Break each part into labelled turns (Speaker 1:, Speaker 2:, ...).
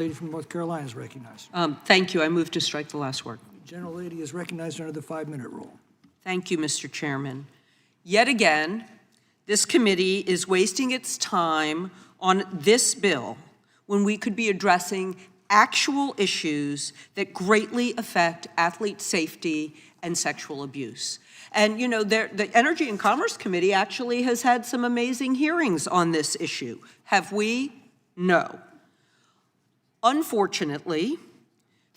Speaker 1: Lady from North Carolina is recognized.
Speaker 2: Thank you. I move to strike the last word.
Speaker 1: The General Lady is recognized under the 5-minute rule.
Speaker 2: Thank you, Mr. Chairman. Yet again, this committee is wasting its time on this bill when we could be addressing actual issues that greatly affect athlete safety and sexual abuse. And you know, the Energy and Commerce Committee actually has had some amazing hearings on this issue. Have we? No. Unfortunately,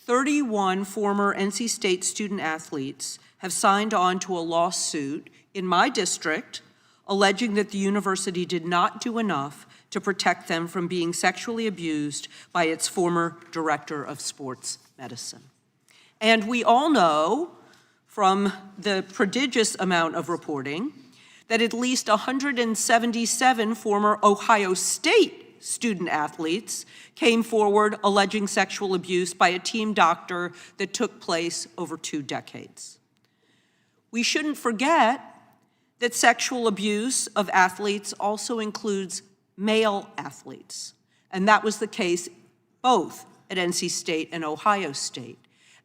Speaker 2: 31 former NC State student athletes have signed on to a lawsuit in my district alleging that the university did not do enough to protect them from being sexually abused by its former director of sports medicine. And we all know from the prodigious amount of reporting that at least 177 former Ohio State student athletes came forward alleging sexual abuse by a team doctor that took place over 2 decades. We shouldn't forget that sexual abuse of athletes also includes male athletes, and that was the case both at NC State and Ohio State.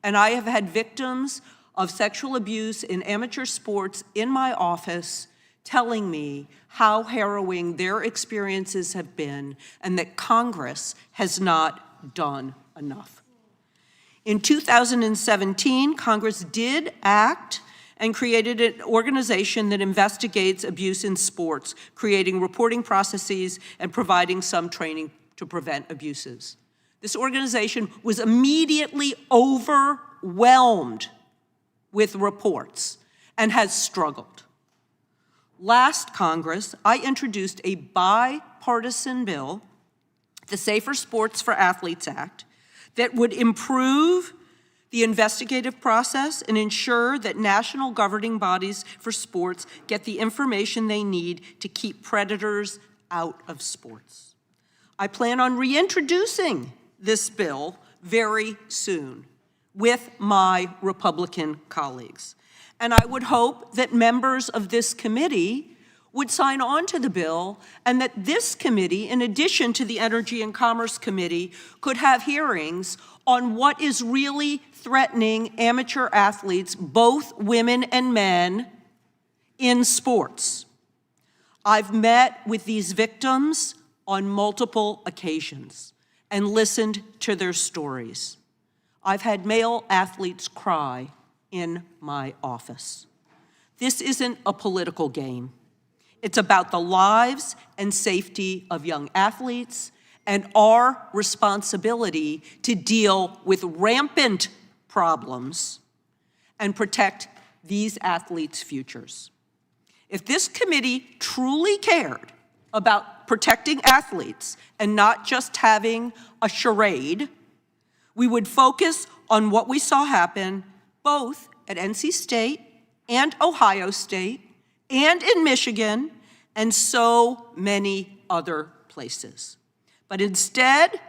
Speaker 2: And I have had victims of sexual abuse in amateur sports in my office telling me how harrowing their experiences have been and that Congress has not done enough. In 2017, Congress did act and created an organization that investigates abuse in sports, creating reporting processes and providing some training to prevent abuses. This organization was immediately overwhelmed with reports and has struggled. Last Congress, I introduced a bipartisan bill, the Safer Sports for Athletes Act, that would improve the investigative process and ensure that national governing bodies for sports get the information they need to keep predators out of sports. I plan on reintroducing this bill very soon with my Republican colleagues. And I would hope that members of this committee would sign on to the bill and that this committee, in addition to the Energy and Commerce Committee, could have hearings on what is really threatening amateur athletes, both women and men, in sports. I've met with these victims on multiple occasions and listened to their stories. I've had male athletes cry in my office. This isn't a political game. It's about the lives and safety of young athletes and our responsibility to deal with rampant problems and protect these athletes' futures. If this committee truly cared about protecting athletes and not just having a charade, we would focus on what we saw happen both at NC State and Ohio State and in Michigan and so many other places. But instead,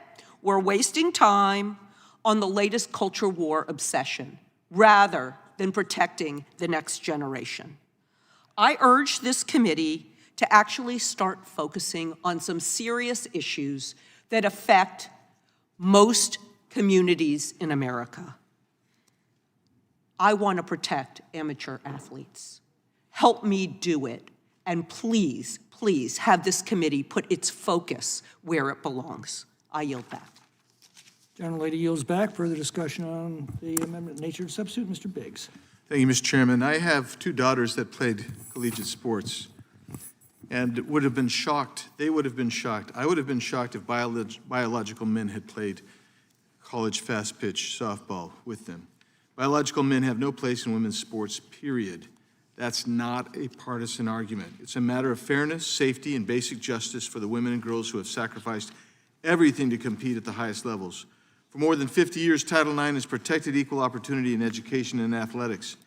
Speaker 2: we're wasting time on the latest culture war obsession rather than protecting the next generation. I urge this committee to actually start focusing on some serious issues that affect most communities in America. I want to protect amateur athletes. Help me do it. And please, please have this committee put its focus where it belongs. I yield back.
Speaker 1: General Lady yields back. Further discussion on the amendment nature and substitute. Mr. Biggs.
Speaker 3: Thank you, Mr. Chairman. I have 2 daughters that played collegiate sports and would have been shocked. They would have been shocked. I would have been shocked if biological men had played college fast pitch softball with them. Biological men have no place in women's sports, period. That's not a partisan argument. It's a matter of fairness, safety, and basic justice for the women and girls who have sacrificed everything to compete at the highest levels. For more than 50 years, Title IX has protected equal opportunity in education and athletics.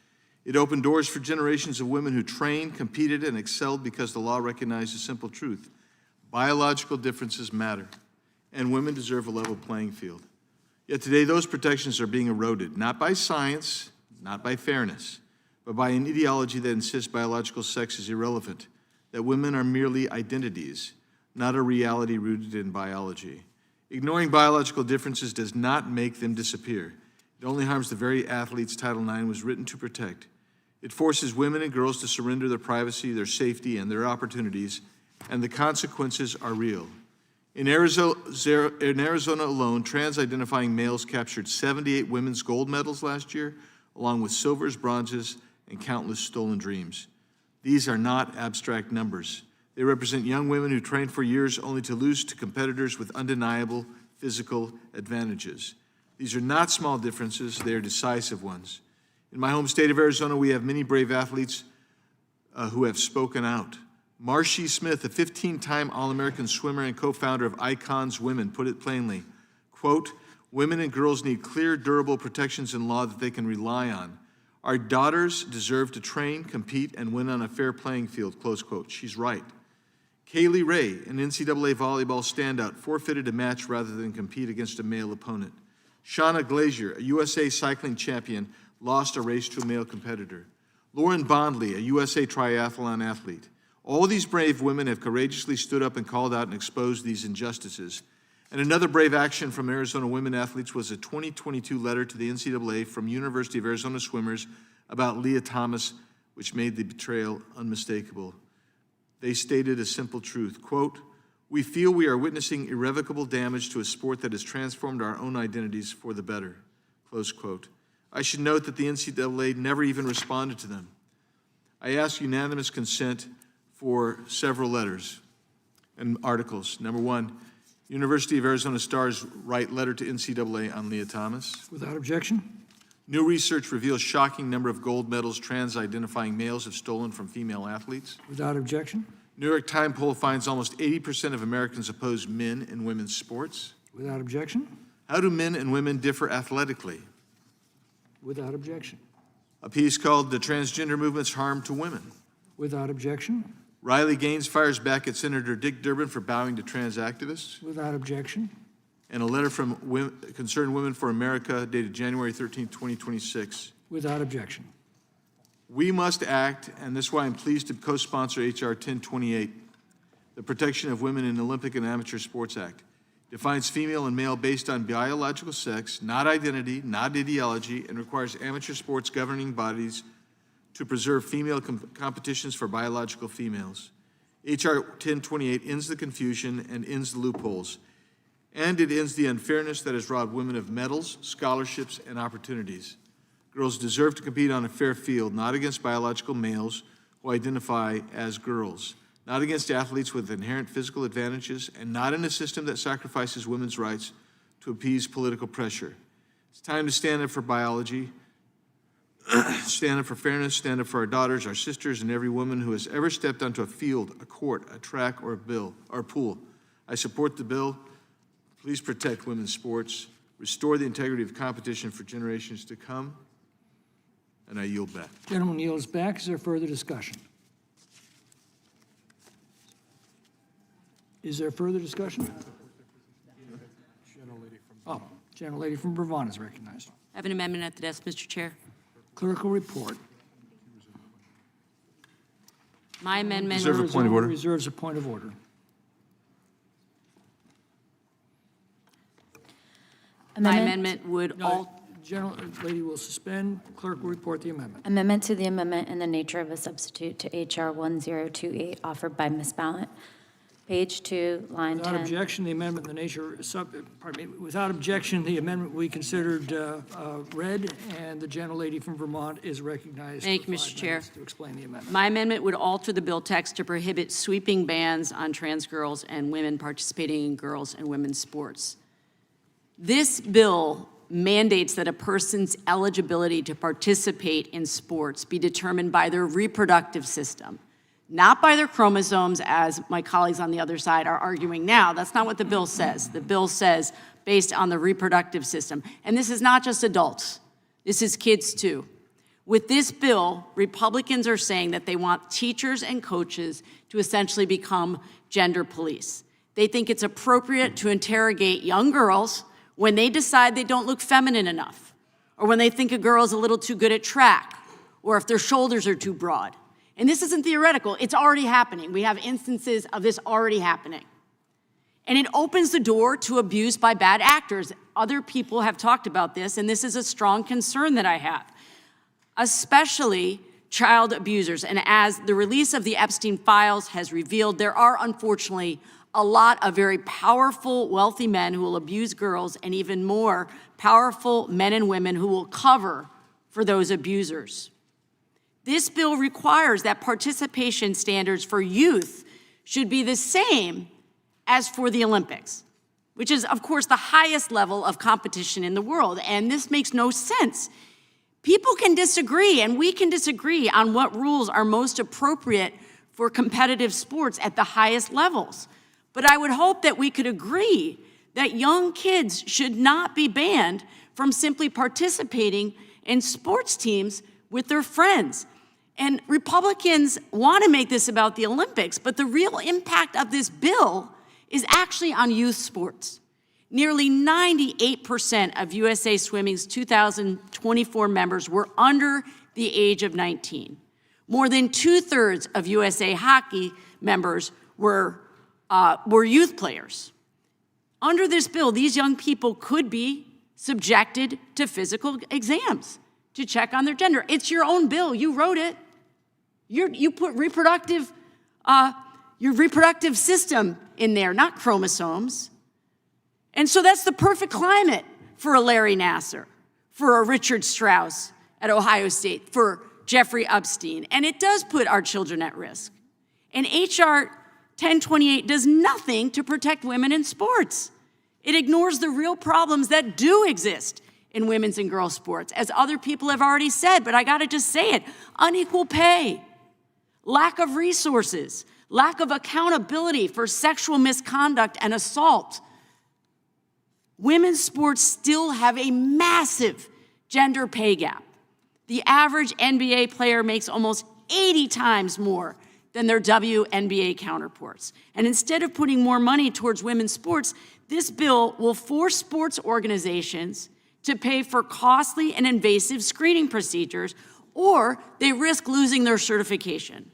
Speaker 3: It opened doors for generations of women who trained, competed, and excelled because the law recognized a simple truth. Biological differences matter, and women deserve a level playing field. Yet today, those protections are being eroded, not by science, not by fairness, but by an ideology that insists biological sex is irrelevant, that women are merely identities, not a reality rooted in biology. Ignoring biological differences does not make them disappear. It only harms the very athletes Title IX was written to protect. It forces women and girls to surrender their privacy, their safety, and their opportunities, and the consequences are real. In Arizona alone, trans-identifying males captured 78 women's gold medals last year, along with silvers, bronzes, and countless stolen dreams. These are not abstract numbers. They represent young women who trained for years only to lose to competitors with undeniable physical advantages. These are not small differences, they are decisive ones. In my home state of Arizona, we have many brave athletes who have spoken out. Marcy Smith, a 15-time All-American swimmer and co-founder of Icons Women, put it plainly, quote, "Women and girls need clear, durable protections in law that they can rely on. Our daughters deserve to train, compete, and win on a fair playing field," close quote. She's right. Kaylee Ray, an NCAA volleyball standout, forfeited a match rather than compete against a male opponent. Shauna Glazier, a USA cycling champion, lost a race to a male competitor. Lauren Bondley, a USA triathlon athlete. All these brave women have courageously stood up and called out and exposed these injustices. And another brave action from Arizona women athletes was a 2022 letter to the NCAA from University of Arizona swimmers about Leah Thomas, which made the betrayal unmistakable. They stated a simple truth, quote, "We feel we are witnessing irrevocable damage to a sport that has transformed our own identities for the better," close quote. I should note that the NCAA never even responded to them. I ask unanimous consent for several letters and articles. Number one, University of Arizona Stars write letter to NCAA on Leah Thomas.
Speaker 1: Without objection.
Speaker 3: New research reveals shocking number of gold medals trans-identifying males have stolen from female athletes.
Speaker 1: Without objection.
Speaker 3: New York Times poll finds almost 80% of Americans oppose men in women's sports.
Speaker 1: Without objection.
Speaker 3: How do men and women differ athletically?
Speaker 1: Without objection.
Speaker 3: A piece called "The Transgender Movement's Harm to Women."
Speaker 1: Without objection.
Speaker 3: Riley Gaines fires back at Senator Dick Durbin for bowing to trans activists.
Speaker 1: Without objection.
Speaker 3: And a letter from Concerned Women for America dated January 13, 2026.
Speaker 1: Without objection.
Speaker 3: We must act, and this is why I'm pleased to co-sponsor H.R. 1028, the Protection of Women in Olympic and Amateur Sports Act. Defines female and male based on biological sex, not identity, not ideology, and requires amateur sports governing bodies to preserve female competitions for biological females. H.R. 1028 ends the confusion and ends the loopholes. And it ends the unfairness that has robbed women of medals, scholarships, and opportunities. Girls deserve to compete on a fair field, not against biological males who identify as girls, not against athletes with inherent physical advantages, and not in a system that sacrifices women's rights to appease political pressure. It's time to stand up for biology, stand up for fairness, stand up for our daughters, our sisters, and every woman who has ever stepped onto a field, a court, a track, or a pool. I support the bill. Please protect women's sports, restore the integrity of competition for generations to come, and I yield back.
Speaker 1: Gentleman yields back. Is there further discussion? Is there further discussion? Gentlelady from Vermont is recognized.
Speaker 4: I have an amendment at the desk, Mr. Chair.
Speaker 1: Clerk will report.
Speaker 4: My amendment.
Speaker 3: Reserve a point of order.
Speaker 1: Reserves a point of order.
Speaker 4: My amendment would all.
Speaker 1: Gentlelady will suspend. Clerk will report the amendment.
Speaker 5: Amendment to the amendment in the nature of a substitute to H.R. 1028 offered by Ms. Ballant. Page 2, line 10.
Speaker 1: Without objection, the amendment in the nature, without objection, the amendment we considered read, and the gentlelady from Vermont is recognized.
Speaker 4: Thank you,
Speaker 1: for 5
Speaker 4: Mr. Chair.
Speaker 1: minutes to explain the amendment.
Speaker 4: My amendment would alter the bill text to prohibit sweeping bans on trans girls and women participating in girls and women's sports. This bill mandates that a person's eligibility to participate in sports be determined by their reproductive system, not by their chromosomes, as my colleagues on the other side are arguing now. That's not what the bill says. The bill says based on the reproductive system. And this is not just adults. This is kids too. With this bill, Republicans are saying that they want teachers and coaches to essentially become gender police. They think it's appropriate to interrogate young girls when they decide they don't look feminine enough, or when they think a girl's a little too good at track, or if their shoulders are too broad. And this isn't theoretical, it's already happening. We have instances of this already happening. And it opens the door to abuse by bad actors. Other people have talked about this, and this is a strong concern that I have, especially child abusers. And as the release of the Epstein files has revealed, there are unfortunately a lot of very powerful, wealthy men who will abuse girls, and even more powerful men and women who will cover for those abusers. This bill requires that participation standards for youth should be the same as for the Olympics, which is, of course, the highest level of competition in the world. And this makes no sense. People can disagree, and we can disagree on what rules are most appropriate for competitive sports at the highest levels. But I would hope that we could agree that young kids should not be banned from simply participating in sports teams with their friends. And Republicans want to make this about the Olympics, but the real impact of this bill is actually on youth sports. Nearly 98% of USA Swimming's 2024 members were under the age of 19. More than 2/3 of USA Hockey members were youth players. Under this bill, these young people could be subjected to physical exams to check on their gender. It's your own bill. You wrote it. You put your reproductive system in there, not chromosomes. And so that's the perfect climate for a Larry Nassar, for a Richard Strauss at Ohio State, for Jeffrey Epstein. And it does put our children at risk. And HR 1028 does nothing to protect women in sports. It ignores the real problems that do exist in women's and girls' sports, as other people have already said, but I gotta just say it: unequal pay, lack of resources, lack of accountability for sexual misconduct and assault. Women's sports still have a massive gender pay gap. The average NBA player makes almost 80 times more than their WNBA counterparts. And instead of putting more money towards women's sports, this bill will force sports organizations to pay for costly and invasive screening procedures, or they risk losing their certification.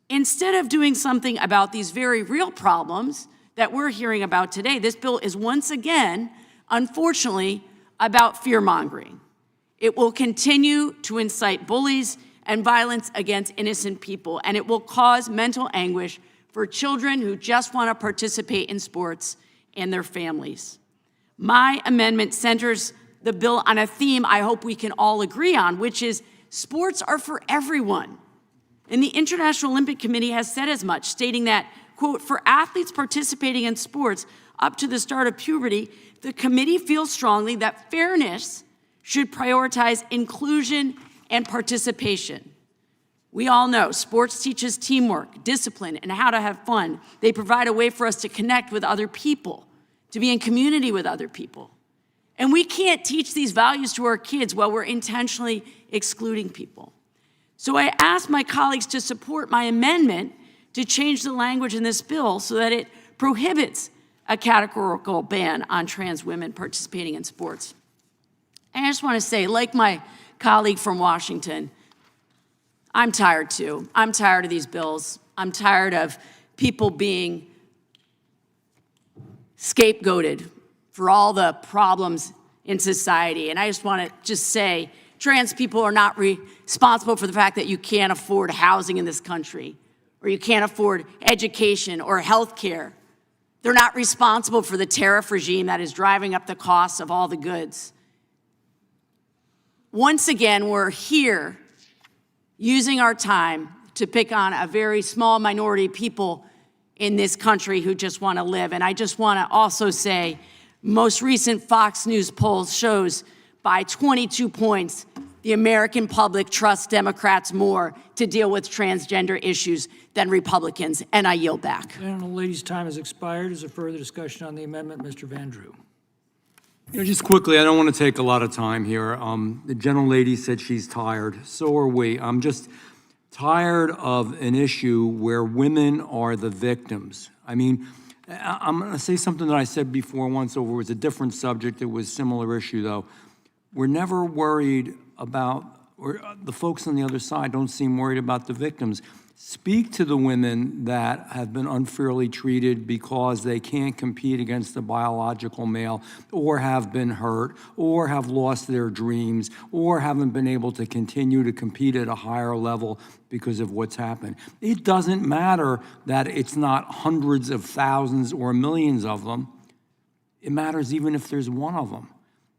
Speaker 4: Instead of doing something about these very real problems that we're hearing about today, this bill is once again, unfortunately, about fear-mongering. It will continue to incite bullies and violence against innocent people, and it will cause mental anguish for children who just want to participate in sports and their families. My amendment centers the bill on a theme I hope we can all agree on, which is sports are for everyone. And the International Olympic Committee has said as much, stating that, quote, for athletes participating in sports up to the start of puberty, the committee feels strongly that fairness should prioritize inclusion and participation. We all know sports teaches teamwork, discipline, and how to have fun. They provide a way for us to connect with other people, to be in community with other people. And we can't teach these values to our kids while we're intentionally excluding people. So I ask my colleagues to support my amendment to change the language in this bill so that it prohibits a categorical ban on trans women participating in sports. And I just want to say, like my colleague from Washington, I'm tired too. I'm tired of these bills. I'm tired of people being scapegoated for all the problems in society. And I just want to say, trans people are not responsible for the fact that you can't afford housing in this country, or you can't afford education or health care. They're not responsible for the tariff regime that is driving up the costs of all the goods. Once again, we're here using our time to pick on a very small minority of people in this country who just want to live. And I just want to also say, most recent Fox News poll shows by 22 points, the American public trusts Democrats more to deal with transgender issues than Republicans, and I yield back.
Speaker 1: And the lady's time has expired. Is there further discussion on the amendment? Mr. Van Drew.
Speaker 6: Just quickly, I don't want to take a lot of time here. The gentlelady said she's tired. So are we. I'm just tired of an issue where women are the victims. I mean, I'm going to say something that I said before once over. It was a different subject. It was a similar issue, though. We're never worried about, or the folks on the other side don't seem worried about the victims. speak to the women that have been unfairly treated because they can't compete against the biological male, or have been hurt, or have lost their dreams, or haven't been able to continue to compete at a higher level because of what's happened. It doesn't matter that it's not hundreds of thousands or millions of them. It matters even if there's one of them.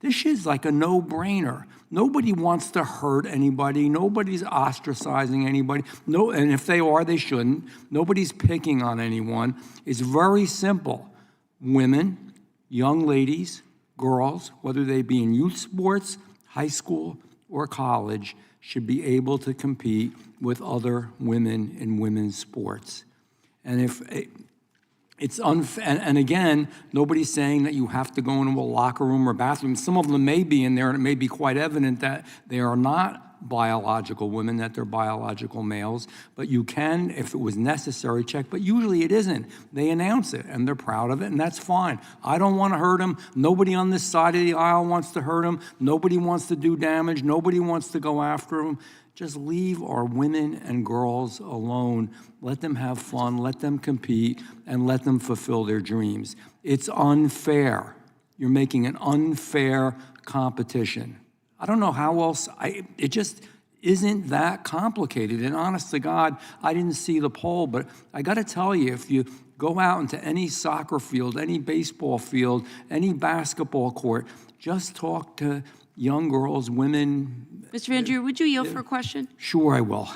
Speaker 6: This is like a no-brainer. Nobody wants to hurt anybody. Nobody's ostracizing anybody. No, and if they are, they shouldn't. Nobody's picking on anyone. It's very simple. Women, young ladies, girls, whether they be in youth sports, high school, or college, should be able to compete with other women in women's sports. And if it's unfair, and again, nobody's saying that you have to go into a locker room or bathroom. Some of them may be in there, and it may be quite evident that they are not biological women, that they're biological males, but you can, if it was necessary, check, but usually it isn't. They announce it, and they're proud of it, and that's fine. I don't want to hurt them. Nobody on this side of the aisle wants to hurt them. Nobody wants to do damage. Nobody wants to go after them. Just leave our women and girls alone. Let them have fun, let them compete, and let them fulfill their dreams. It's unfair. You're making an unfair competition. I don't know how else, it just isn't that complicated. And honest to God, I didn't see the poll, but I gotta tell you, if you go out into any soccer field, any baseball field, any basketball court, just talk to young girls, women.
Speaker 4: Mr. Van Drew, would you yield for a question?
Speaker 6: Sure, I will.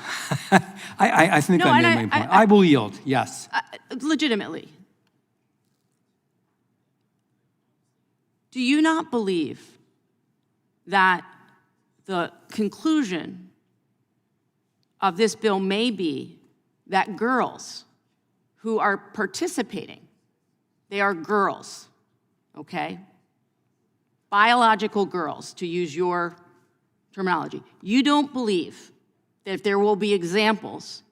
Speaker 6: I think
Speaker 4: No,
Speaker 6: I
Speaker 4: and
Speaker 6: made my point. I will yield, yes.
Speaker 4: Legitimately. Do you not believe that the conclusion of this bill may be that girls who are participating, they are girls, okay? Biological girls, to use your terminology. You don't believe that there will be examples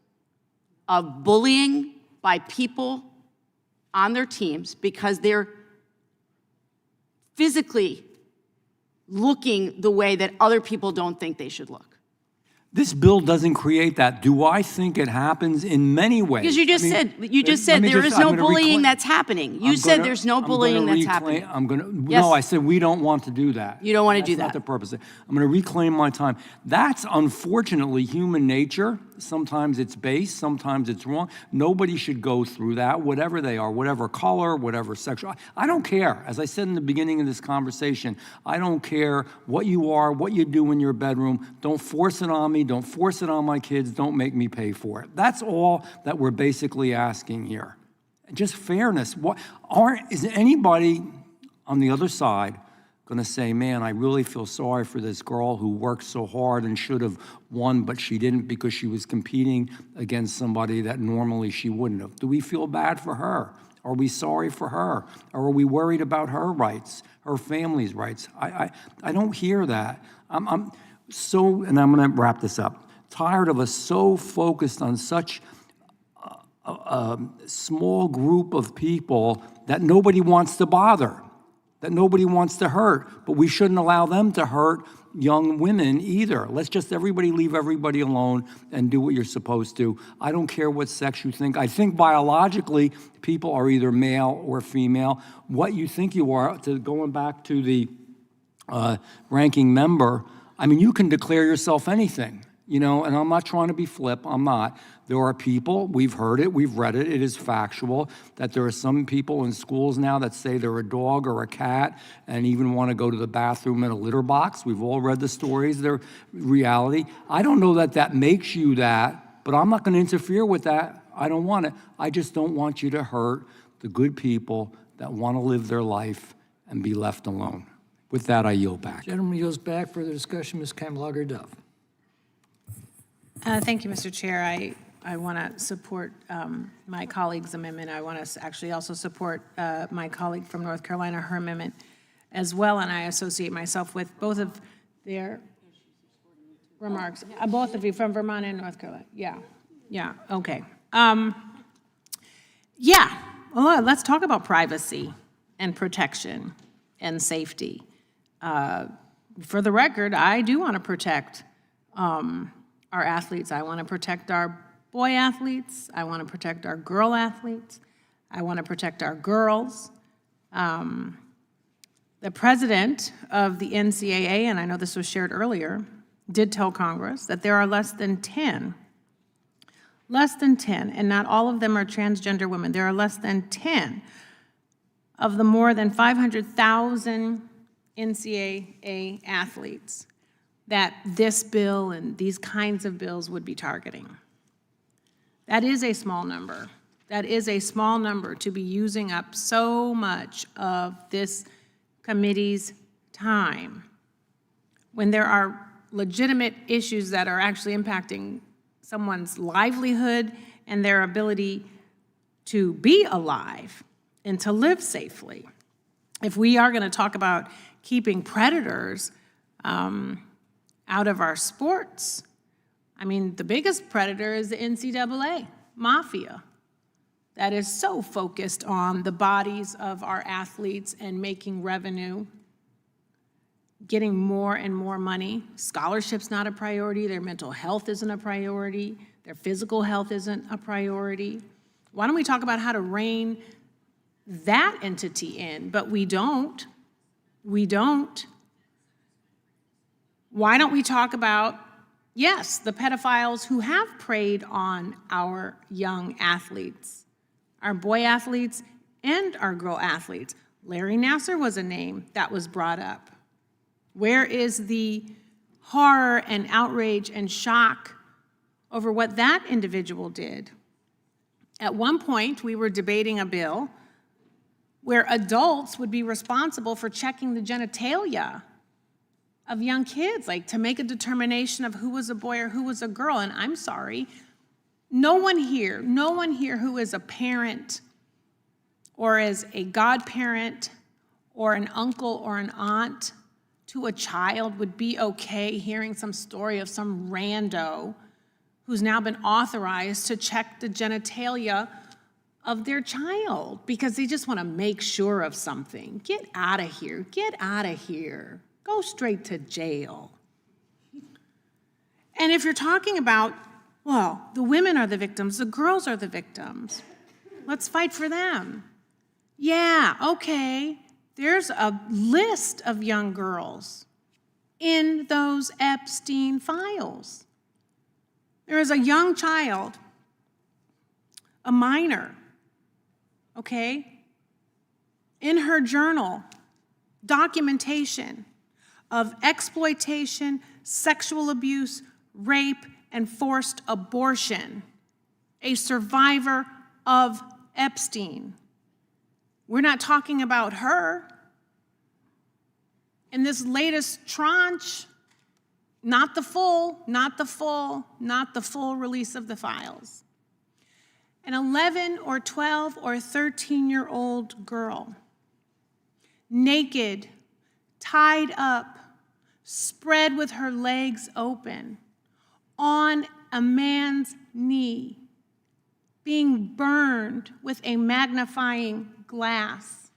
Speaker 4: of bullying by people on their teams because they're physically looking the way that other people don't think they should look?
Speaker 6: This bill doesn't create that. Do I think it happens in many ways?
Speaker 4: Because you just said there is no bullying that's happening. You said there's no bullying that's happening. Yes.
Speaker 6: No, I said we don't want to do that.
Speaker 4: You don't want to do
Speaker 6: That's not
Speaker 4: that.
Speaker 6: the purpose. I'm going to reclaim my time. That's unfortunately human nature. Sometimes it's base, sometimes it's wrong. Nobody should go through that, whatever they are, whatever color, whatever sexual. I don't care. As I said in the beginning of this conversation, I don't care what you are, what you do in your bedroom. Don't force it on me. Don't force it on my kids. Don't make me pay for it. That's all that we're basically asking here. Just fairness. Is anybody on the other side going to say, man, I really feel sorry for this girl who worked so hard and should have won, but she didn't because she was competing against somebody that normally she wouldn't have? Do we feel bad for her? Are we sorry for her? Or are we worried about her rights, her family's rights? I don't hear that. I'm so, and I'm going to wrap this up, tired of us so focused on such a small group of people that nobody wants to bother, that nobody wants to hurt, but we shouldn't allow them to hurt young women either. Let's just everybody leave everybody alone and do what you're supposed to. I don't care what sex you think. I think biologically people are either male or female. What you think you are, going back to the ranking member, I mean, you can declare yourself anything. You know, and I'm not trying to be flip, I'm not. There are people, we've heard it, we've read it, it is factual, that there are some people in schools now that say they're a dog or a cat and even want to go to the bathroom in a litter box. We've all read the stories, they're reality. I don't know that that makes you that, but I'm not going to interfere with that. I don't want it. I just don't want you to hurt the good people that want to live their life and be left alone. With that, I yield back.
Speaker 1: Gentleman yields back for the discussion. Ms. Kamlager-Duff.
Speaker 7: Thank you, Mr. Chair. I want to support my colleague's amendment. I want to actually also support my colleague from North Carolina, her amendment as well, and I associate myself with both of their remarks. Both of you from Vermont and North Carolina. Yeah, okay. Yeah, well, let's talk about privacy and protection and safety. For the record, I do want to protect our athletes. I want to protect our boy athletes. I want to protect our girl athletes. I want to protect our girls. The president of the NCAA, and I know this was shared earlier, did tell Congress that there are less than 10, and not all of them are transgender women. There are less than 10 of the more than 500,000 NCAA athletes that this bill and these kinds of bills would be targeting. That is a small number. That is a small number to be using up so much of this committee's time when there are legitimate issues that are actually impacting someone's livelihood and their ability to be alive and to live safely. If we are going to talk about keeping predators out of our sports, I mean, the biggest predator is the NCAA mafia that is so focused on the bodies of our athletes and making revenue, getting more and more money. Scholarship's not a priority, their mental health isn't a priority, their physical health isn't a priority. Why don't we talk about how to rein that entity in? But we don't. We don't. Why don't we talk about, yes, the pedophiles who have preyed on our young athletes, our boy athletes and our girl athletes? Larry Nassar was a name that was brought up. Where is the horror and outrage and shock over what that individual did? At one point, we were debating a bill where adults would be responsible for checking the genitalia of young kids, like to make a determination of who was a boy or who was a girl. And I'm sorry, no one here who is a parent or is a godparent or an uncle or an aunt to a child would be okay hearing some story of some rando who's now been authorized to check the genitalia of their child because they just want to make sure of something. Get out of here. Get out of here. Go straight to jail. And if you're talking about, well, the women are the victims, the girls are the victims, let's fight for them. Yeah, okay. There's a list of young girls in those Epstein files. There is a young child, a minor, okay, in her journal, documentation of exploitation, sexual abuse, rape, and forced abortion, a survivor of Epstein. We're not talking about her. In this latest tranche, not the full release of the files. An 11 or 12 or 13-year-old girl, naked, tied up, spread with her legs open, on a man's knee, being burned with a magnifying glass.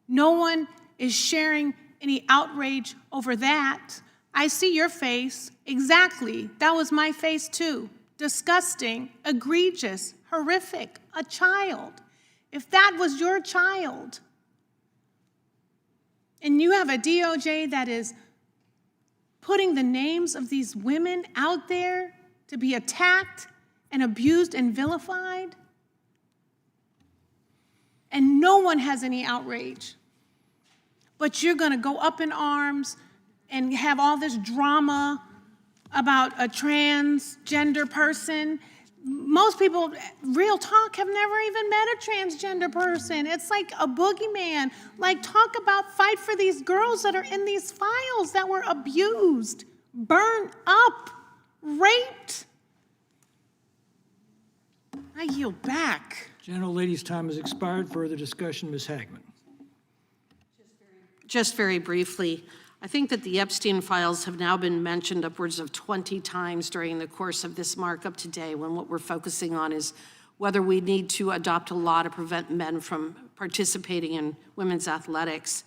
Speaker 7: No one is sharing any outrage over that. I see your face. Exactly. That was my face too. Disgusting, egregious, horrific, a child. If that was your child, and you have a DOJ that is putting the names of these women out there to be attacked and abused and vilified, and no one has any outrage, but you're going to go up in arms and have all this drama about a transgender person. Most people, real talk, have never even met a transgender person. It's like a boogeyman. Like, talk about fight for these girls that are in these files that were abused, burned up, raped. I yield back.
Speaker 1: Gentlelady's time has expired. Further discussion, Ms. Hagman.
Speaker 8: Just very briefly, I think that the Epstein files have now been mentioned upwards of 20 times during the course of this markup today, when what we're focusing on is whether we need to adopt a law to prevent men from participating in women's athletics.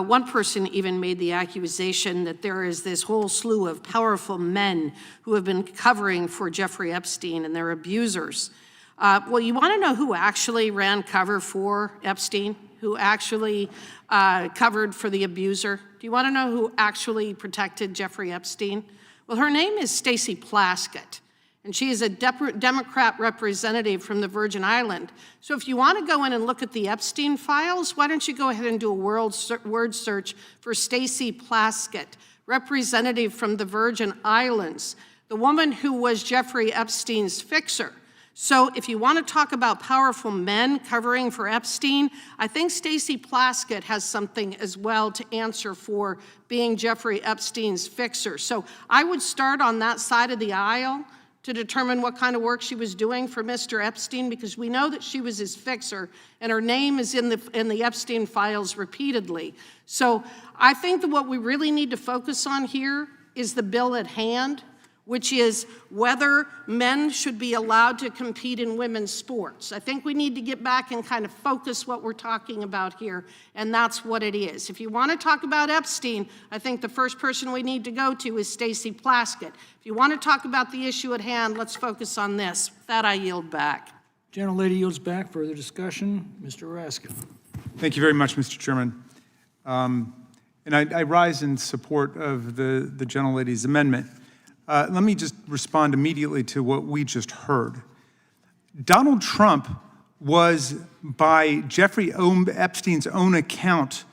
Speaker 8: One person even made the accusation that there is this whole slew of powerful men who have been covering for Jeffrey Epstein and their abusers. Well, you want to know who actually ran cover for Epstein? Who actually covered for the abuser? Do you want to know who actually protected Jeffrey Epstein? Well, her name is Stacey Plaskett, and she is a Democrat representative from the Virgin Islands. So if you want to go in and look at the Epstein files, why don't you go ahead and do a word search for Stacey Plaskett, representative from the Virgin Islands, the woman who was Jeffrey Epstein's fixer. So if you want to talk about powerful men covering for Epstein, I think Stacey Plaskett has something as well to answer for being Jeffrey Epstein's fixer. So I would start on that side of the aisle to determine what kind of work she was doing for Mr. Epstein, because we know that she was his fixer, and her name is in the Epstein files repeatedly. So I think that what we really need to focus on here is the bill at hand, which is whether men should be allowed to compete in women's sports. I think we need to get back and kind of focus what we're talking about here, and that's what it is. If you want to talk about Epstein, I think the first person we need to go to is Stacey Plaskett. If you want to talk about the issue at hand, let's focus on this. With that, I yield back.
Speaker 1: Gentlelady yields back. Further discussion? Mr. Raskin.
Speaker 9: Thank you very much, Mr. Chairman. And I rise in support of the gentlelady's amendment. Let me just respond immediately to what we just heard. Donald Trump was, by Jeffrey Epstein's own account,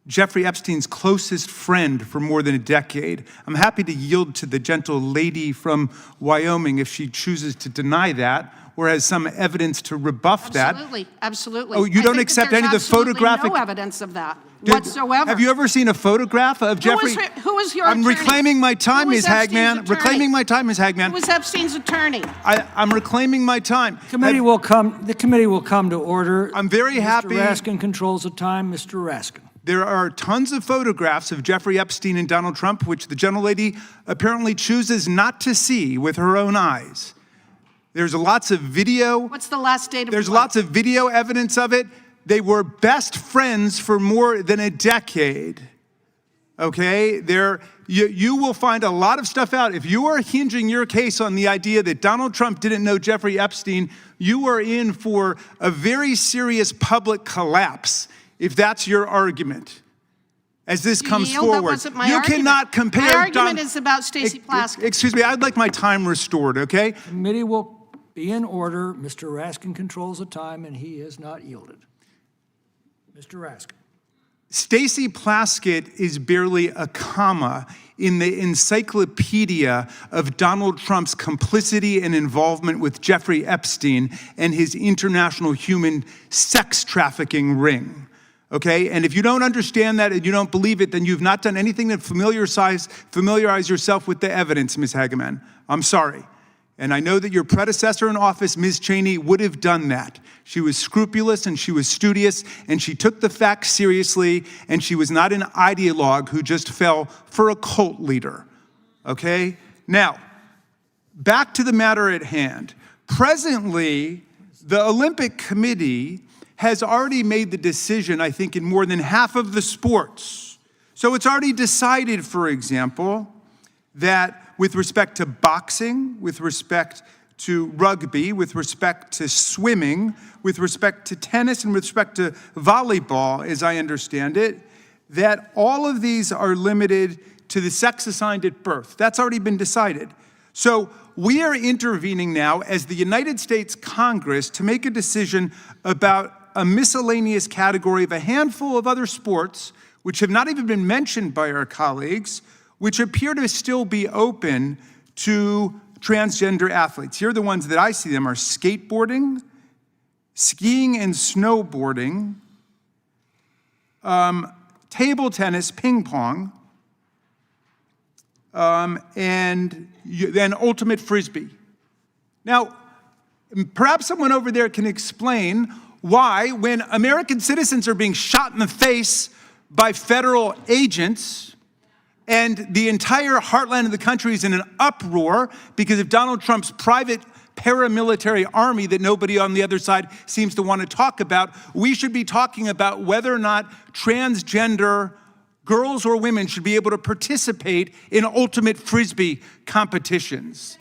Speaker 9: Jeffrey Epstein's closest friend for more than a decade. I'm happy to yield to the gentle lady from Wyoming if she chooses to deny that or has some evidence to rebuff that.
Speaker 8: Absolutely, absolutely.
Speaker 9: Oh, you don't accept any of the photographic?
Speaker 8: No evidence of that whatsoever.
Speaker 9: Have you ever seen a photograph of Jeffrey?
Speaker 8: Who was your
Speaker 9: I'm
Speaker 8: attorney?
Speaker 9: reclaiming my time, Ms. Hagman. Reclaiming my time, Ms. Hagman.
Speaker 8: Who was Epstein's attorney?
Speaker 9: I'm reclaiming my time.
Speaker 1: The committee will come to order.
Speaker 9: I'm very happy.
Speaker 1: Mr. Raskin controls the time. Mr. Raskin.
Speaker 9: There are tons of photographs of Jeffrey Epstein and Donald Trump, which the gentlelady apparently chooses not to see with her own eyes. There's lots of video.
Speaker 8: What's the last date of
Speaker 9: There's
Speaker 8: what?
Speaker 9: lots of video evidence of it. They were best friends for more than a decade. Okay? You will find a lot of stuff out. If you are hinging your case on the idea that Donald Trump didn't know Jeffrey Epstein, you are in for a very serious public collapse, if that's your argument, as this comes forward.
Speaker 8: That wasn't my
Speaker 9: you
Speaker 8: argument.
Speaker 9: Cannot compare.
Speaker 8: My argument is about Stacey Plaskett.
Speaker 9: Excuse me, I'd like my time restored, okay?
Speaker 1: The committee will be in order. Mr. Raskin controls the time, and he has not yielded. Mr. Raskin.
Speaker 9: Stacey Plaskett is barely a comma in the encyclopedia of Donald Trump's complicity and involvement with Jeffrey Epstein and his international human sex trafficking ring. Okay, and if you don't understand that and you don't believe it, then you've not done anything to familiarize yourself with the evidence, Ms. Hageman. I'm sorry. And I know that your predecessor in office, Ms. Cheney, would have done that. She was scrupulous and she was studious and she took the facts seriously and she was not an ideologue who just fell for a cult leader. Okay? Now, back to the matter at hand. Presently, the Olympic Committee has already made the decision, I think, in more than half of the sports. So it's already decided, for example, that with respect to boxing, with respect to rugby, with respect to swimming, with respect to tennis, and with respect to volleyball, as I understand it, that all of these are limited to the sex assigned at birth. That's already been decided. So we are intervening now as the United States Congress to make a decision about a miscellaneous category of a handful of other sports, which have not even been mentioned by our colleagues, which appear to still be open to transgender athletes. Here are the ones that I see them are skateboarding, skiing and snowboarding, table tennis, ping pong, and then ultimate frisbee. Now, perhaps someone over there can explain why, when American citizens are being shot in the face by federal agents, and the entire heartland of the country is in an uproar because of Donald Trump's private paramilitary army that nobody on the other side seems to want to talk about. We should be talking about whether or not transgender girls or women should be able to participate in ultimate Frisbee competitions.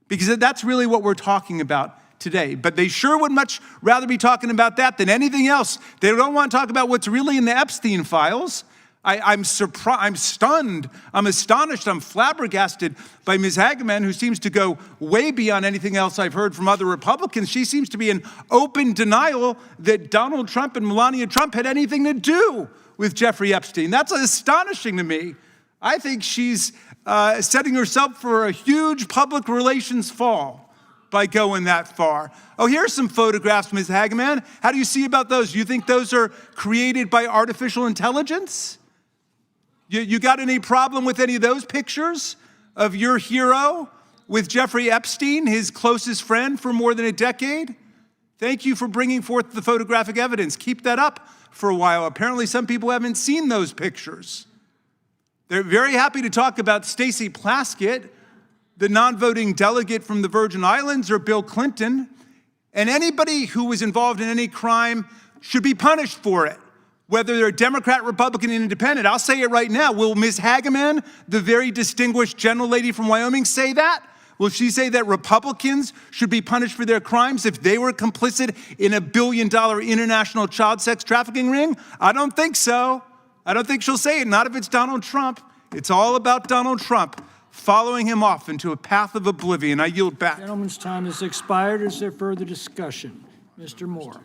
Speaker 9: Because that's really what we're talking about today. But they sure would much rather be talking about that than anything else. They don't want to talk about what's really in the Epstein files. I'm surprised, I'm stunned, I'm astonished, I'm flabbergasted by Ms. Hageman, who seems to go way beyond anything else I've heard from other Republicans. She seems to be in open denial that Donald Trump and Melania Trump had anything to do with Jeffrey Epstein. That's astonishing to me. I think she's setting herself for a huge public relations fall by going that far. Oh, here's some photographs, Ms. Hageman. How do you see about those? Do you think those are created by artificial intelligence? You got any problem with any of those pictures of your hero with Jeffrey Epstein, his closest friend for more than a decade? Thank you for bringing forth the photographic evidence. Keep that up for a while. Apparently some people haven't seen those pictures. They're very happy to talk about Stacey Plaskett, the non-voting delegate from the Virgin Islands, or Bill Clinton. And anybody who was involved in any crime should be punished for it, whether they're Democrat, Republican, Independent. I'll say it right now. Will Ms. Hageman, the very distinguished general lady from Wyoming, say that? Will she say that Republicans should be punished for their crimes if they were complicit in a $1 billion international child sex trafficking ring? I don't think so. I don't think she'll say it, not if it's Donald Trump. It's all about Donald Trump following him off into a path of oblivion. I yield back.
Speaker 1: Gentleman's time has expired. Is there further discussion? Mr. Moore.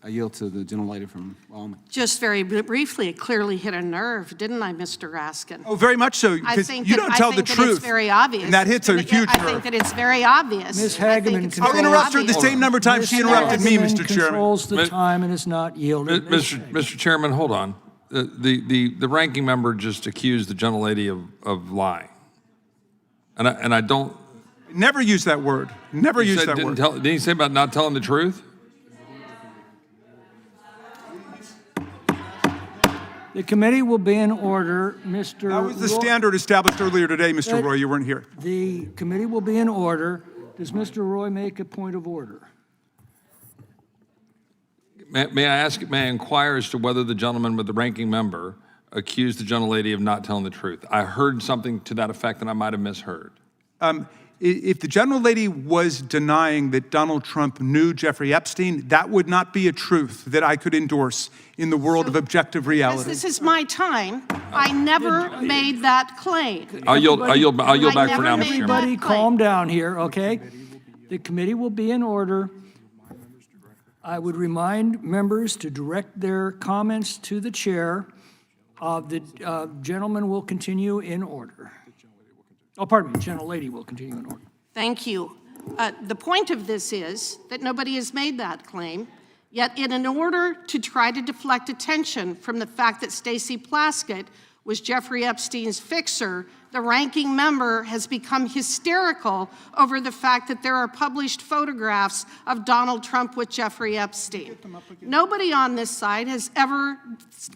Speaker 10: I yield to the gentlelady from Wyoming.
Speaker 8: Just very briefly, it clearly hit a nerve, didn't I, Mr. Raskin?
Speaker 9: Oh, very much so, because you don't tell the truth.
Speaker 8: It's very obvious.
Speaker 9: And that hits a huge nerve.
Speaker 8: I think that it's very obvious.
Speaker 1: Ms.
Speaker 8: I think
Speaker 1: Hageman
Speaker 8: it's
Speaker 1: controls-
Speaker 9: I'll interrupt her the same number of times she interrupted me,
Speaker 1: Hageman
Speaker 9: Mr. Chairman.
Speaker 1: controls the time and is not yielding.
Speaker 11: Mr. Chairman, hold on. The ranking member just accused the gentlelady of lying. And I don't.
Speaker 9: Never use that word. Never use that word.
Speaker 11: Didn't he say about not telling the truth?
Speaker 1: The committee will be in order, Mr.
Speaker 9: That was the
Speaker 1: Roy.
Speaker 9: standard established earlier today, Mr. Roy. You weren't here.
Speaker 1: The committee will be in order. Does Mr. Roy make a point of order?
Speaker 11: May I inquire as to whether the gentleman with the ranking member accused the gentlelady of not telling the truth? I heard something to that effect that I might have misheard.
Speaker 9: If the gentlelady was denying that Donald Trump knew Jeffrey Epstein, that would not be a truth that I could endorse in the world of objective reality.
Speaker 8: This is my time. I never made that claim.
Speaker 11: I'll yield back for now, Mr. Chairman.
Speaker 1: Everybody calm down here, okay? The committee will be in order. I would remind members to direct their comments to the chair. The gentleman will continue in order. Oh, pardon me, gentlelady will continue in order.
Speaker 8: Thank you. The point of this is that nobody has made that claim, yet in order to try to deflect attention from the fact that Stacey Plaskett was Jeffrey Epstein's fixer, the ranking member has become hysterical over the fact that there are published photographs of Donald Trump with Jeffrey Epstein. Nobody on this side has ever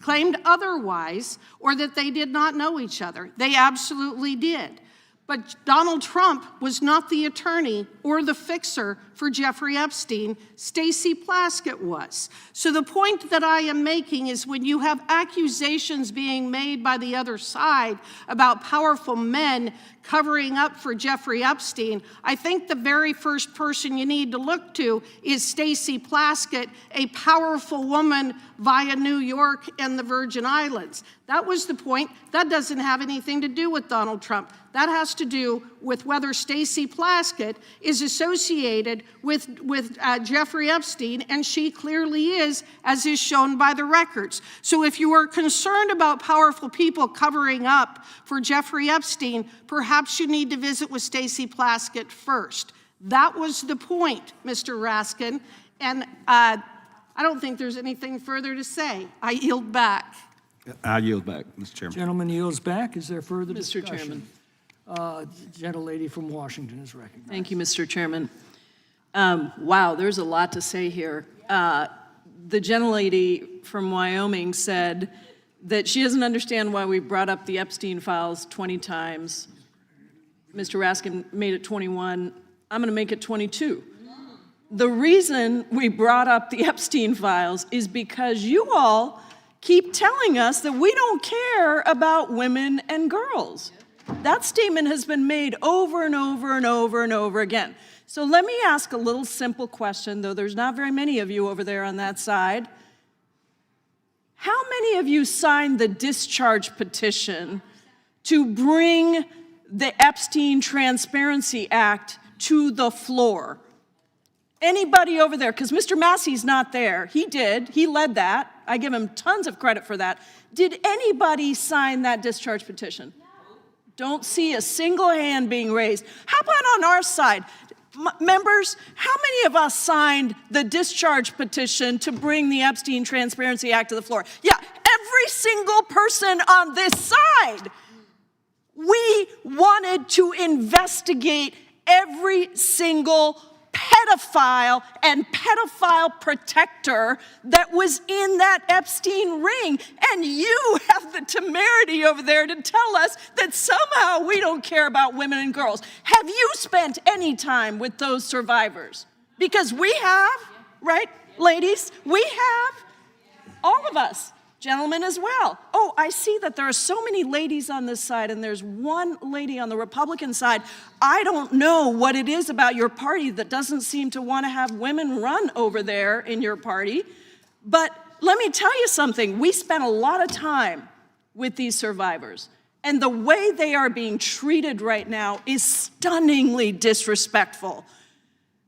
Speaker 8: claimed otherwise or that they did not know each other. They absolutely did. But Donald Trump was not the attorney or the fixer for Jeffrey Epstein. Stacey Plaskett was. So the point that I am making is when you have accusations being made by the other side about powerful men covering up for Jeffrey Epstein, I think the very first person you need to look to is Stacey Plaskett, a powerful woman via New York and the Virgin Islands. That was the point. That doesn't have anything to do with Donald Trump. That has to do with whether Stacey Plaskett is associated with Jeffrey Epstein, and she clearly is, as is shown by the records. So if you are concerned about powerful people covering up for Jeffrey Epstein, perhaps you need to visit with Stacey Plaskett first. That was the point, Mr. Raskin, and I don't think there's anything further to say. I yield back.
Speaker 10: I yield back, Mr. Chairman.
Speaker 1: Gentleman yields back. Is there further discussion?
Speaker 12: Mr. Chairman.
Speaker 1: Gentlelady from Washington is recognized.
Speaker 12: Thank you, Mr. Chairman. Wow, there's a lot to say here. The gentlelady from Wyoming said that she doesn't understand why we brought up the Epstein files 20 times. Mr. Raskin made it 21. I'm going to make it 22. The reason we brought up the Epstein files is because you all keep telling us that we don't care about women and girls. That statement has been made over and over and over and over again. So let me ask a little simple question, though there's not very many of you over there on that side. How many of you signed the discharge petition to bring the Epstein Transparency Act to the floor? Anybody over there? Because Mr. Massey's not there. He did. He led that. I give him tons of credit for that. Did anybody sign that discharge petition? No. Don't see a single hand being raised. How about on our side? Members, how many of us signed the discharge petition to bring the Epstein Transparency Act to the floor? Yeah, every single person on this side. We wanted to investigate every single pedophile and pedophile protector that was in that Epstein ring. And you have the temerity over there to tell us that somehow we don't care about women and girls. Have you spent any time with those survivors? Because we have, right, ladies? We have, all of us. Gentlemen as well. Oh, I see that there are so many ladies on this side, and there's one lady on the Republican side. I don't know what it is about your party that doesn't seem to want to have women run over there in your party. But let me tell you something. We spent a lot of time with these survivors, and the way they are being treated right now is stunningly disrespectful.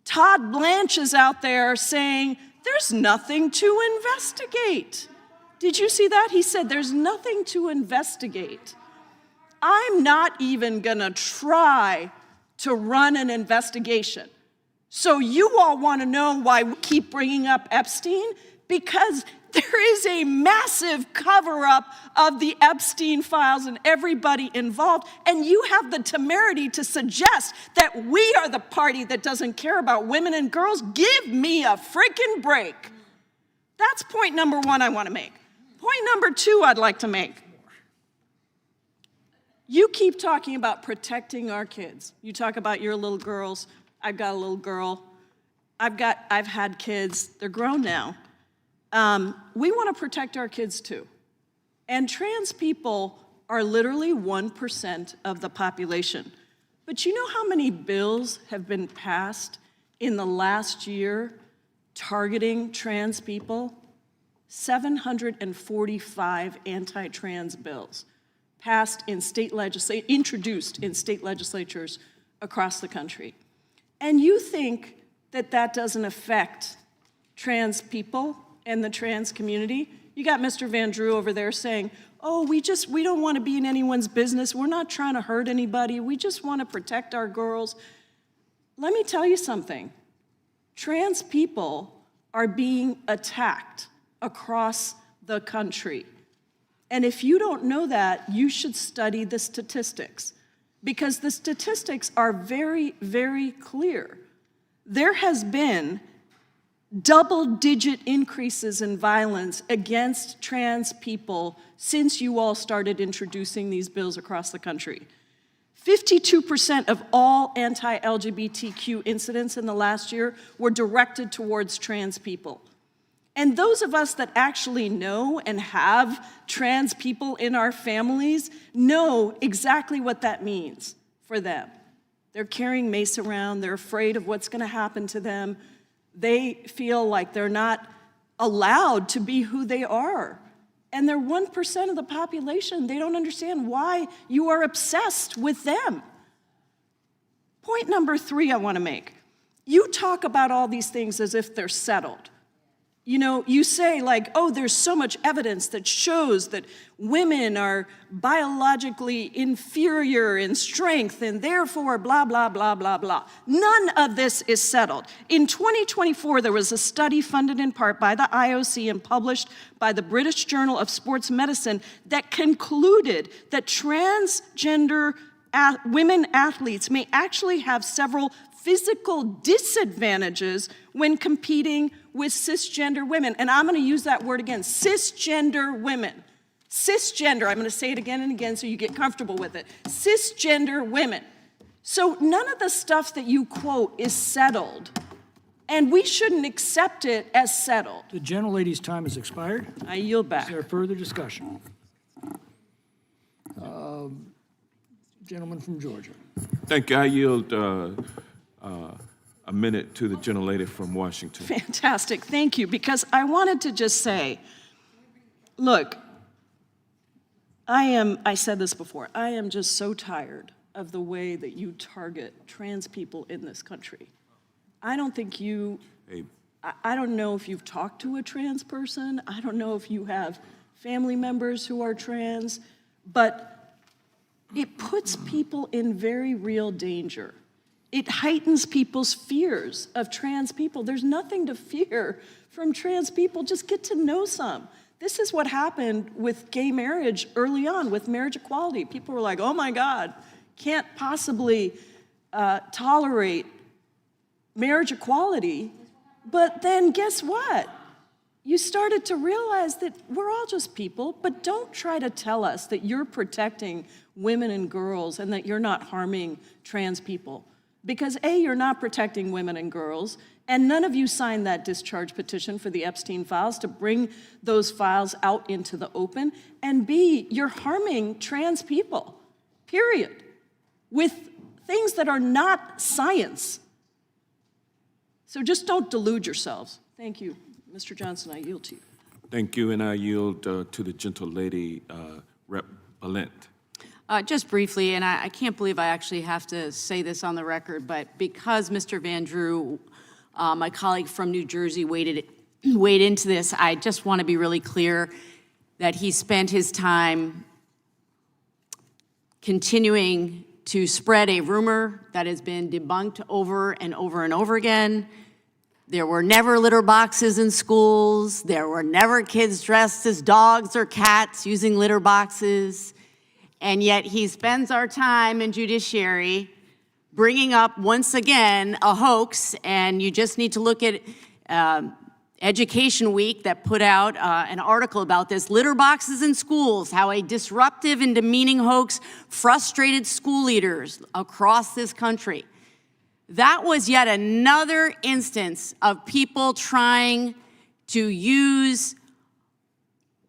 Speaker 12: Todd Blanche is out there saying, there's nothing to investigate. Did you see that? He said, there's nothing to investigate. I'm not even gonna try to run an investigation. So you all wanna know why we keep bringing up Epstein? Because there is a massive cover-up of the Epstein files and everybody involved, and you have the temerity to suggest that we are the party that doesn't care about women and girls. Give me a freaking break. That's point number one I wanna make. Point number two I'd like to make. You keep talking about protecting our kids. You talk about your little girls. I've got a little girl. I've had kids. They're grown now. We want to protect our kids too. And trans people are literally 1% of the population. But you know how many bills have been passed in the last year targeting trans people? 745 anti-trans bills passed in introduced in state legislatures across the country. And you think that that doesn't affect trans people and the trans community? You got Mr. Van Drew over there saying, oh, we don't want to be in anyone's business. We're not trying to hurt anybody. We just want to protect our girls. Let me tell you something. Trans people are being attacked across the country. And if you don't know that, you should study the statistics, because the statistics are very, very clear. There has been double-digit increases in violence against trans people since you all started introducing these bills across the country. 52% of all anti-LGBTQ incidents in the last year were directed towards trans people. And those of us that actually know and have trans people in our families know exactly what that means for them. They're carrying mace around, they're afraid of what's gonna happen to them. They feel like they're not allowed to be who they are. And they're 1% of the population. They don't understand why you are obsessed with them. Point number three I wanna make. You talk about all these things as if they're settled. You know, you say like, oh, there's so much evidence that shows that women are biologically inferior in strength and therefore blah, blah, blah, blah, blah. None of this is settled. In 2024, there was a study funded in part by the IOC and published by the British Journal of Sports Medicine that concluded that transgender women athletes may actually have several physical disadvantages when competing with cisgender women. And I'm gonna use that word again, cisgender women. Cisgender, I'm gonna say it again and again so you get comfortable with it. Cisgender women. So none of the stuff that you quote is settled, and we shouldn't accept it as settled.
Speaker 1: The gentlelady's time has expired.
Speaker 12: I yield
Speaker 1: Is
Speaker 12: back.
Speaker 1: there further discussion? Gentleman from Georgia.
Speaker 13: Thank you. I yield a minute to the gentlelady from Washington.
Speaker 12: Fantastic, thank you, because I wanted to just say, look, I said this before, I am just so tired of the way that you target trans people in this country. I don't think you,
Speaker 13: Hey,
Speaker 12: I don't know if you've talked to a trans person, I don't know if you have family members who are trans, but it puts people in very real danger. It heightens people's fears of trans people. There's nothing to fear from trans people, just get to know some. This is what happened with gay marriage early on, with marriage equality. People were like, oh my God, can't possibly tolerate marriage equality. But then guess what? You started to realize that we're all just people, but don't try to tell us that you're protecting women and girls and that you're not harming trans people. Because A, you're not protecting women and girls, and none of you signed that discharge petition for the Epstein files to bring those files out into the open, and B, you're harming trans people, period, with things that are not science. So just don't delude yourselves. Thank you. Mr. Johnson, I yield to you.
Speaker 13: thank you, and I yield to the gentlelady, Rep. Balint.
Speaker 4: Just briefly, and I can't believe I actually have to say this on the record, but because Mr. Van Drew, my colleague from New Jersey, weighed into this, I just want to be really clear that he spent his time continuing to spread a rumor that has been debunked over and over and over again. There were never litter boxes in schools. There were never kids dressed as dogs or cats using litter boxes. And yet he spends our time in judiciary bringing up, once again, a hoax. And you just need to look at Education Week that put out an article about this. Litter boxes in schools, how a disruptive and demeaning hoax frustrated school leaders across this country. That was yet another instance of people trying to use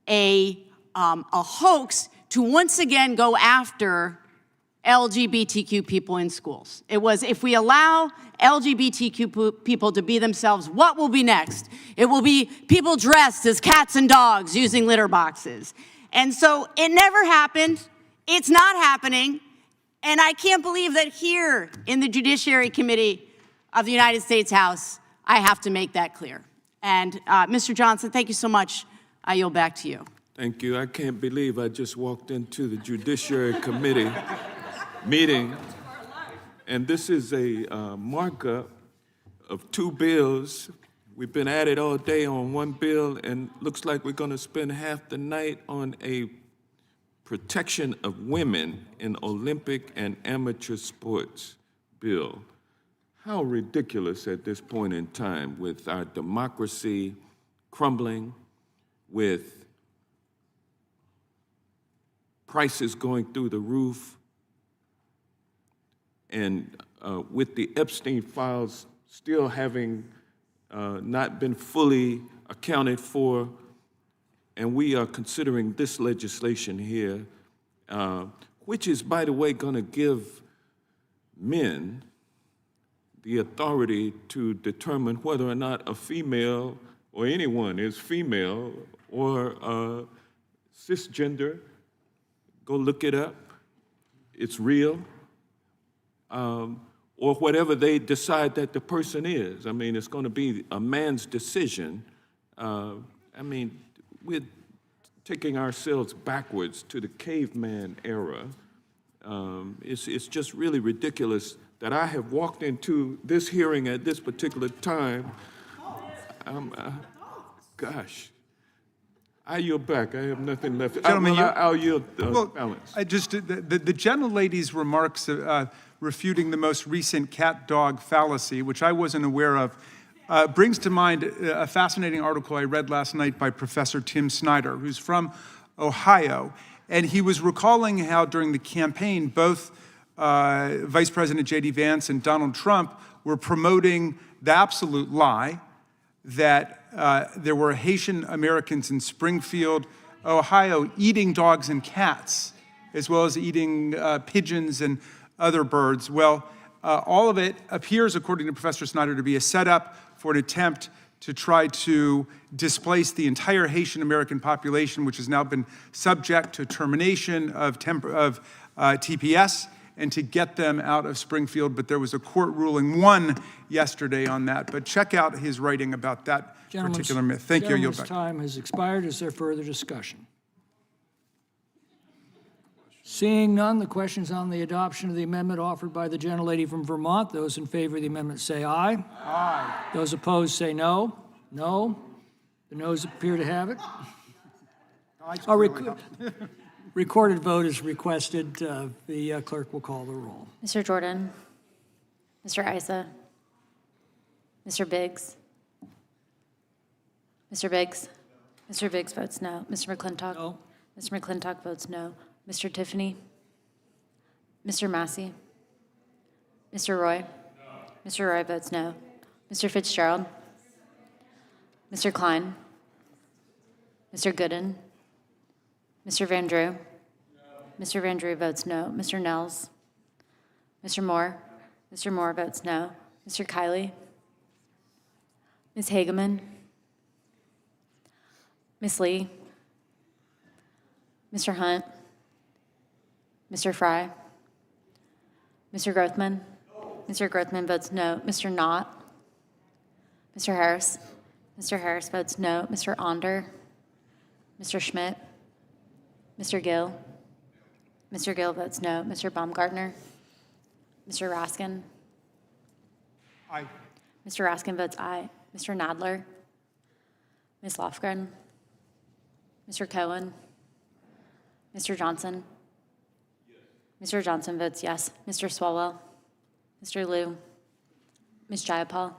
Speaker 4: a hoax to once again go after LGBTQ people in schools. It was, if we allow LGBTQ people to be themselves, what will be next? It will be people dressed as cats and dogs using litter boxes. And so it never happened. It's not happening. And I can't believe that here in the Judiciary Committee of the United States House, I have to make that clear. And Mr. Johnson, thank you so much. I yield back to you.
Speaker 13: Thank you. I can't believe I just walked into the Judiciary Committee meeting, and this is a markup of 2 bills. We've been at it all day on one bill, and looks like we're going to spend half the night on a protection of women in Olympic and amateur sports bill. How ridiculous at this point in time, with our democracy crumbling, with prices going through the roof, and with the Epstein files still having not been fully accounted for, and we are considering this legislation here, which is, by the way, going to give men the authority to determine whether or not a female or anyone is female or cisgender. Go look it up. It's real. Or whatever they decide that the person is. I mean, it's going to be a man's decision. I mean, we're taking ourselves backwards to the caveman era. It's just really ridiculous that I have walked into this hearing at this particular time. Gosh. I yield back. I have nothing left.
Speaker 9: Gentlemen,
Speaker 13: I'll yield balance.
Speaker 9: I just, the gentlelady's remarks refuting the most recent cat-dog fallacy, which I wasn't aware of, brings to mind a fascinating article I read last night by Professor Tim Snyder, who's from Ohio. And he was recalling how during the campaign, both Vice President J.D. Vance and Donald Trump were promoting the absolute lie that there were Haitian Americans in Springfield, Ohio, eating dogs and cats, as well as eating pigeons and other birds. Well, all of it appears, according to Professor Snyder, to be a setup for an attempt to try to displace the entire Haitian American population, which has now been subject to termination of TPS, and to get them out of Springfield. But there was a court ruling, one yesterday on that. But check out his writing about that particular myth. Thank you. I yield
Speaker 1: Gentleman's
Speaker 9: back.
Speaker 1: time has expired. Is there further discussion? Seeing none, the question's on the adoption of the amendment offered by the gentlelady from Vermont. Those in favor of the amendment say aye. Aye. Those opposed say no. No. The noes appear to have it. Recorded vote is requested. The clerk will call the roll.
Speaker 5: Mr. Jordan, Mr. Isa, Mr. Biggs, Mr. Biggs, Mr. Biggs votes no. Mr. McClintock?
Speaker 1: No.
Speaker 5: Mr. McClintock votes no. Mr. Tiffany? Mr. Massey? Mr. Roy? No. Mr. Roy votes no. Mr. Fitzgerald? Mr. Klein? Mr. Gooden? Mr. Van Drew? No. Mr. Van Drew votes no. Mr. Nels? Mr. Moore? Mr. Moore votes no. Mr. Kiley? Ms. Hageman? Ms. Lee? Mr. Hunt? Mr. Fry? Mr. Grothman? Mr. Grothman votes no. Mr. Knott? Mr. Harris? Mr. Harris votes no. Mr. Onder? Mr. Schmidt? Mr. Gill? Mr. Gill votes no. Mr. Baumgartner? Mr. Raskin?
Speaker 9: Aye.
Speaker 5: Mr. Raskin votes aye. Mr. Nadler? Ms. Lofgren? Mr. Cohen? Mr. Johnson? Mr. Johnson votes yes. Mr. Swalwell? Mr. Liu? Ms. Jayapal?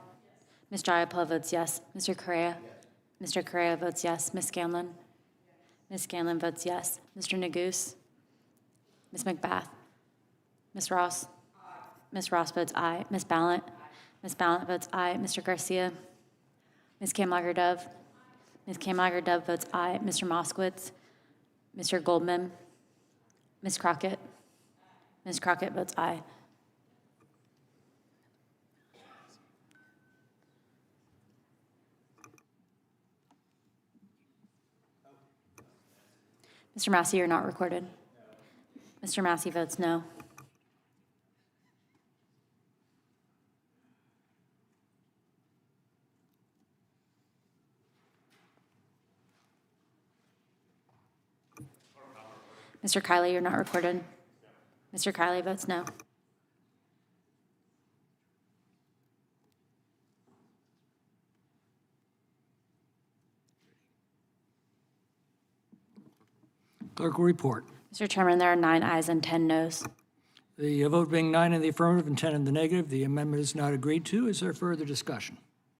Speaker 5: Ms. Jayapal votes yes. Mr. Correa? Mr. Correa votes yes. Ms. Scanlon? Ms. Scanlon votes yes. Mr. Neguse? Ms. McBath? Ms. Ross? Ms. Ross votes aye. Ms. Ballant? Ms. Ballant votes aye. Mr. Garcia? Ms. Kamlager-Dove? Ms. Kamlager-Dove votes aye. Mr. Moskowitz? Mr. Goldman? Ms. Crockett? Ms. Crockett votes aye. Mr. Massey, you're not recorded. Mr. Massey votes no. Mr. Kiley, you're not recorded. Mr. Kiley votes no.
Speaker 1: Clerk will report.
Speaker 5: Mr. Chairman, there are 9 ayes and 10 noes.
Speaker 1: The vote being 9 in the affirmative and 10 in the negative, the amendment is not agreed to. Is there further discussion?